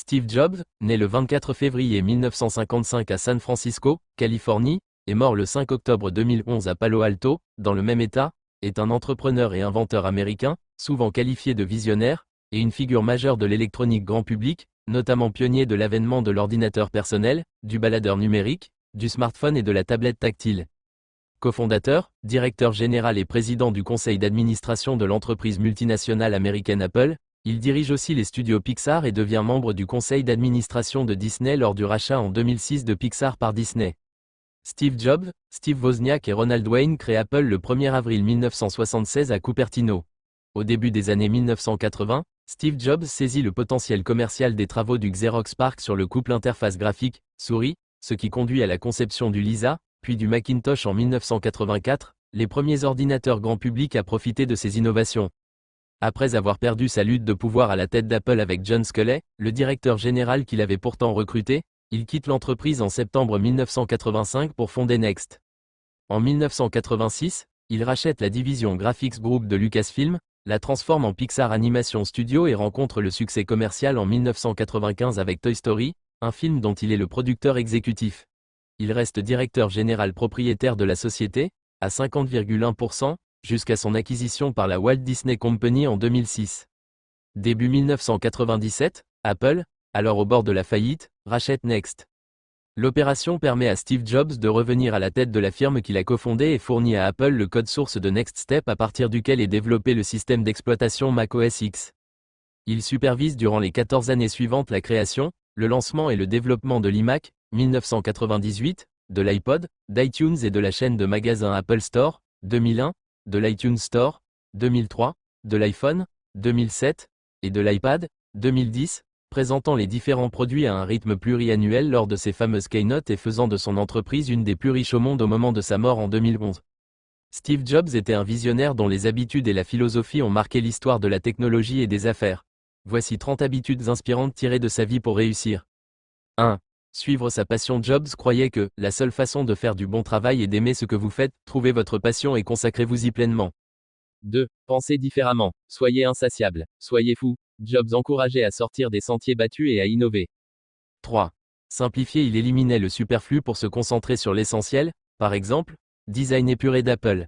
Steve Jobs, né le 24 février 1955 à San Francisco, Californie, et mort le 5 octobre 2011 à Palo Alto, dans le même État, est un entrepreneur et inventeur américain, souvent qualifié de visionnaire, et une figure majeure de l'électronique grand public, notamment pionnier de l'avènement de l'ordinateur personnel, du baladeur numérique, du smartphone et de la tablette tactile. Cofondateur, directeur général et président du conseil d'administration de l'entreprise multinationale américaine Apple, il dirige aussi les studios Pixar et devient membre du conseil d'administration de Disney lors du rachat en 2006 de Pixar par Disney. Steve Jobs, Steve Wozniak et Ronald Wayne créent Apple le 1er avril 1976 à Cupertino. Au début des années 1980, Steve Jobs saisit le potentiel commercial des travaux du Xerox PARC sur le couple interface graphique, souris, ce qui conduit à la conception du Lisa, puis du Macintosh en 1984, les premiers ordinateurs grand public à profiter de ces innovations. Après avoir perdu sa lutte de pouvoir à la tête d'Apple avec John Sculley, le directeur général qu'il avait pourtant recruté, il quitte l'entreprise en septembre 1985 pour fonder Next. En 1986, il rachète la division Graphics Group de Lucasfilm, la transforme en Pixar Animation Studio et rencontre le succès commercial en 1995 avec Toy Story, un film dont il est le producteur exécutif. Il reste directeur général propriétaire de la société, à 50,1%, jusqu'à son acquisition par la Walt Disney Company en 2006. Début 1997, Apple, alors au bord de la faillite, rachète Next. L'opération permet à Steve Jobs de revenir à la tête de la firme qu'il a cofondée et fournit à Apple le code source de Next Step à partir duquel est développé le système d'exploitation macOS X. Il supervise durant les 14 années suivantes la création, le lancement et le développement de l'iMac, 1998, de l'iPod, d'iTunes et de la chaîne de magasins Apple Store, 2001, de l'iTunes Store, 2003, de l'iPhone, 2007, et de l'iPad, 2010, présentant les différents produits à un rythme pluriannuel lors de ses fameuses keynotes et faisant de son entreprise une des plus riches au monde au moment de sa mort en 2011. Steve Jobs était un visionnaire dont les habitudes et la philosophie ont marqué l'histoire de la technologie et des affaires. Voici 30 habitudes inspirantes tirées de sa vie pour réussir. 1. Suivre sa passion. Jobs croyait que la seule façon de faire du bon travail est d'aimer ce que vous faites, trouvez votre passion et consacrez-vous-y pleinement. 2. Pensez différemment, soyez insatiable, soyez fou. Jobs encourageait à sortir des sentiers battus et à innover. 3. Simplifier. Il éliminait le superflu pour se concentrer sur l'essentiel, par exemple, design épuré d'Apple.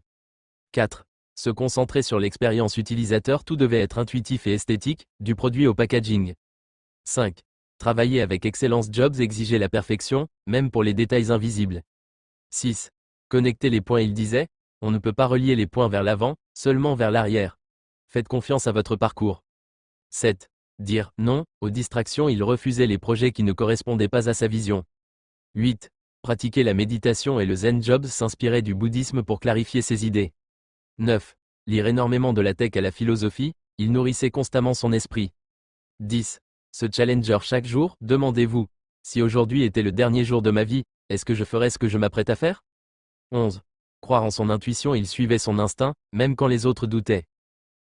4. Se concentrer sur l'expérience utilisateur. Tout devait être intuitif et esthétique, du produit au packaging. 5. Travailler avec excellence. Jobs exigeait la perfection, même pour les détails invisibles. 6. Connecter les points. Il disait, on ne peut pas relier les points vers l'avant, seulement vers l'arrière. Faites confiance à votre parcours. 7. Dire non aux distractions. Il refusait les projets qui ne correspondaient pas à sa vision. 8. Pratiquer la méditation et le zen. Jobs s'inspirait du bouddhisme pour clarifier ses idées. 9. Lire énormément. De la tech à la philosophie, il nourrissait constamment son esprit. 10. Se challenger chaque jour. Demandez-vous, si aujourd'hui était le dernier jour de ma vie, est-ce que je ferais ce que je m'apprête à faire? 11. Croire en son intuition. Il suivait son instinct, même quand les autres doutaient.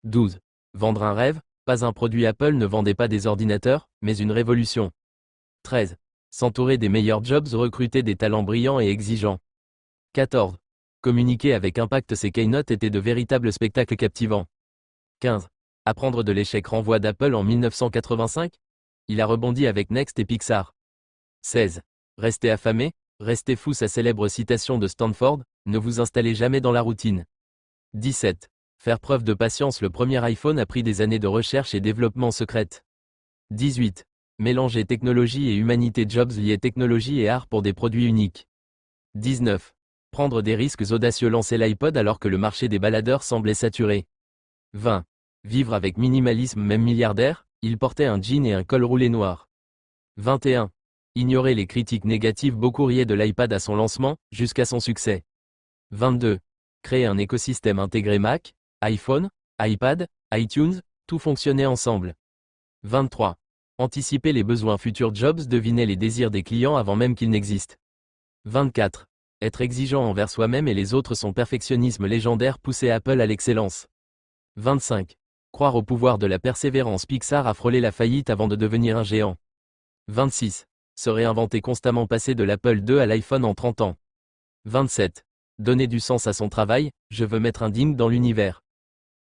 12. Vendre un rêve. Pas un produit. Apple ne vendait pas des ordinateurs, mais une révolution. 13. S'entourer des meilleurs. Jobs recrutait des talents brillants et exigeants. 14. Communiquer avec impact. Ses keynotes étaient de véritables spectacles captivants. 15. Apprendre de l'échec. Renvoi d'Apple en 1985. Il a rebondi avec Next et Pixar. 16. Rester affamé, rester fou. Sa célèbre citation de Stanford, ne vous installez jamais dans la routine. 17. Faire preuve de patience. Le premier iPhone a pris des années de recherche et développement secrète. 18. Mélanger technologie et humanité. Jobs liait technologie et art pour des produits uniques. 19. Prendre des risques audacieux. Lancer l'iPod alors que le marché des baladeurs semblait saturé. 20. Vivre avec minimalisme. Même milliardaire, il portait un jean et un col roulé noir. 21. Ignorer les critiques négatives. Beaucoup riaient de l'iPad à son lancement, jusqu'à son succès. 22. Créer un écosystème intégré. Mac, iPhone, iPad, iTunes, tout fonctionnait ensemble. 23. Anticiper les besoins futurs. Jobs devinait les désirs des clients avant même qu'ils n'existent. 24. Être exigeant envers soi-même et les autres. Son perfectionnisme légendaire poussait Apple à l'excellence. 25. Croire au pouvoir de la persévérance. Pixar a frôlé la faillite avant de devenir un géant. 26. Se réinventer constamment. Passer de l'Apple II à l'iPhone en 30 ans. 27. Donner du sens à son travail. Je veux mettre un ding dans l'univers.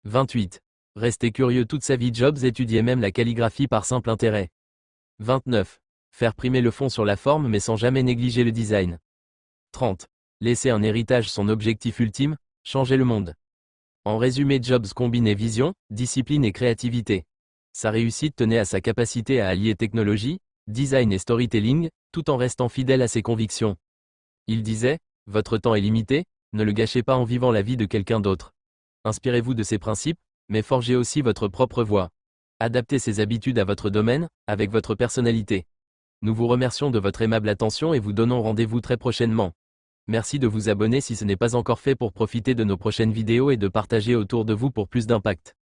28. Rester curieux toute sa vie. Jobs étudiait même la calligraphie par simple intérêt. 29. Faire primer le fond sur la forme mais sans jamais négliger le design. 30. Laisser un héritage son objectif ultime, changer le monde. En résumé, Jobs combinait vision, discipline et créativité. Sa réussite tenait à sa capacité à allier technologie, design et storytelling, tout en restant fidèle à ses convictions. Il disait, « Votre temps est limité, ne le gâchez pas en vivant la vie de quelqu'un d'autre. Inspirez-vous de ses principes, mais forgez aussi votre propre voie. Adaptez ses habitudes à votre domaine, avec votre personnalité. » Nous vous remercions de votre aimable attention et vous donnons rendez-vous très prochainement. Merci de vous abonner si ce n'est pas encore fait pour profiter de nos prochaines vidéos et de partager autour de vous pour plus d'impact.